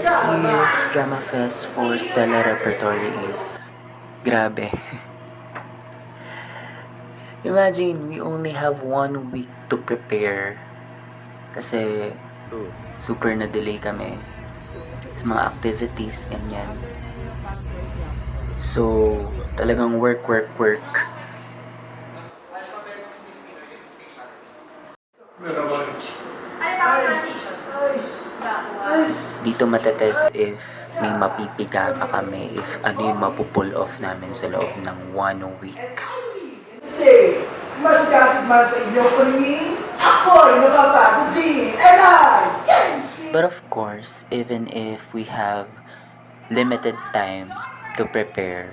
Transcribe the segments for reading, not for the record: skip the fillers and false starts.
This year's Drama Fest for Stella Repertory is grabe. Imagine, we only have 1 week to prepare kasi super na-delay kami sa mga activities, ganyan. So, talagang work. Dito matetest if may mapipiga pa kami, if ano yung mapupull off namin sa loob ng 1 week. Say, mas gasig man sa inyo kunin, ako'y nakapagod din, and But of course, even if we have limited time to prepare,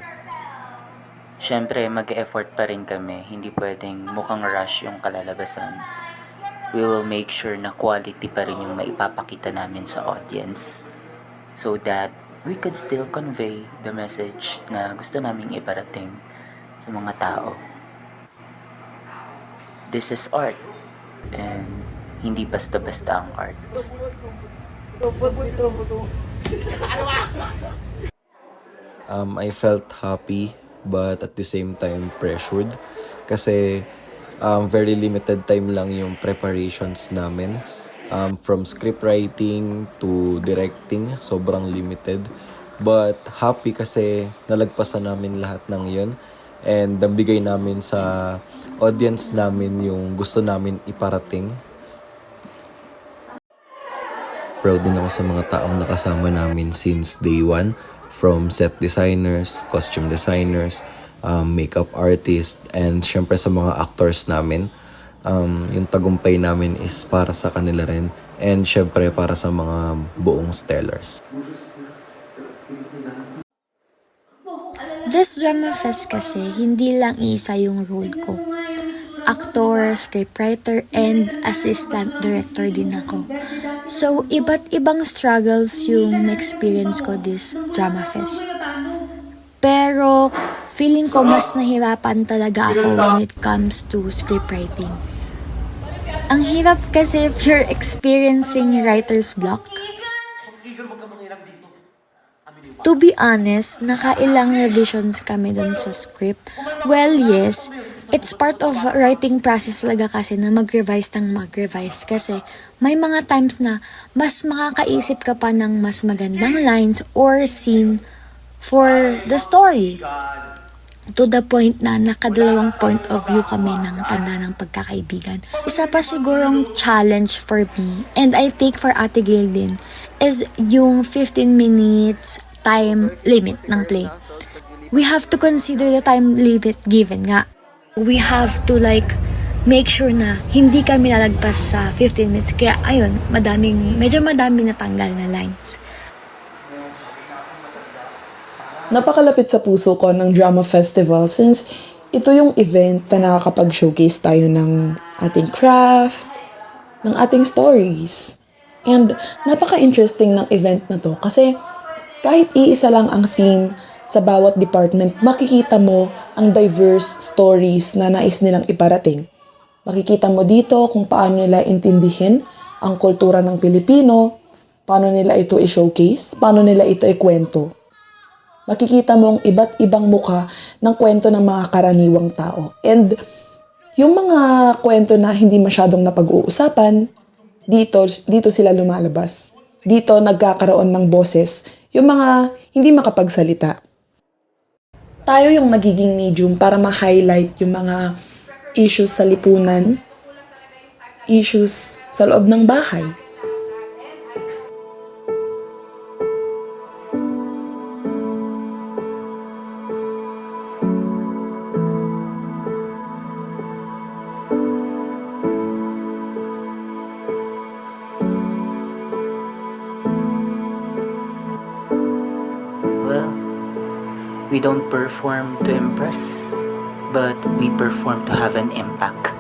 syempre mag-effort pa rin kami. Hindi pwedeng mukhang rush yung kalalabasan. We will make sure na quality pa rin yung maipapakita namin sa audience so that we could still convey the message na gusto naming iparating sa mga tao. This is art and hindi basta-basta ang arts. I felt happy but at the same time pressured kasi very limited time lang yung preparations namin. From script writing to directing, sobrang limited. But happy kasi nalagpasan namin lahat ng yun and nabigay namin sa audience namin yung gusto namin iparating. Proud din ako sa mga taong nakasama namin since day one, from set designers, costume designers, makeup artist, and syempre sa mga actors namin. Yung tagumpay namin is para sa kanila rin, and syempre para sa mga buong Stellars. This Drama Fest kasi, hindi lang isa yung role ko. Actor, scriptwriter, and assistant director din ako. So, iba't ibang struggles yung na-experience ko this Drama Fest. Pero, feeling ko mas nahirapan talaga ako when it comes to scriptwriting. Ang hirap kasi if you're experiencing writer's block. To be honest, nakailang revisions kami dun sa script. Well, yes, it's part of writing process talaga kasi na mag-revise kasi may mga times na mas makakaisip ka pa ng mas magandang lines or scene for the story. To the point na nakadalawang point of view kami ng tanda ng pagkakaibigan. Isa pa sigurong challenge for me, and I think for Ate Gail din, is yung 15 minutes time limit ng play. We have to consider the time limit given nga. We have to make sure na hindi kami lalagpas sa 15 minutes. Kaya ayun, medyo madaming natanggal na lines. Napakalapit sa puso ko ng Drama Festival since ito yung event na nakakapag-showcase tayo ng ating craft, ng ating stories. And napaka-interesting ng event na to kasi kahit iisa lang ang theme sa bawat department, makikita mo ang diverse stories na nais nilang iparating. Makikita mo dito kung paano nila intindihin ang kultura ng Pilipino, paano nila ito i-showcase, paano nila ito ikwento. Makikita mo ang iba't ibang muka ng kwento ng mga karaniwang tao. And yung mga kwento na hindi masyadong napag-uusapan, dito sila lumalabas. Dito nagkakaroon ng boses yung mga hindi makapagsalita. Tayo yung magiging medium para ma-highlight yung mga issues sa lipunan, issues sa loob ng bahay. Well, we don't perform to impress, but we perform to have an impact.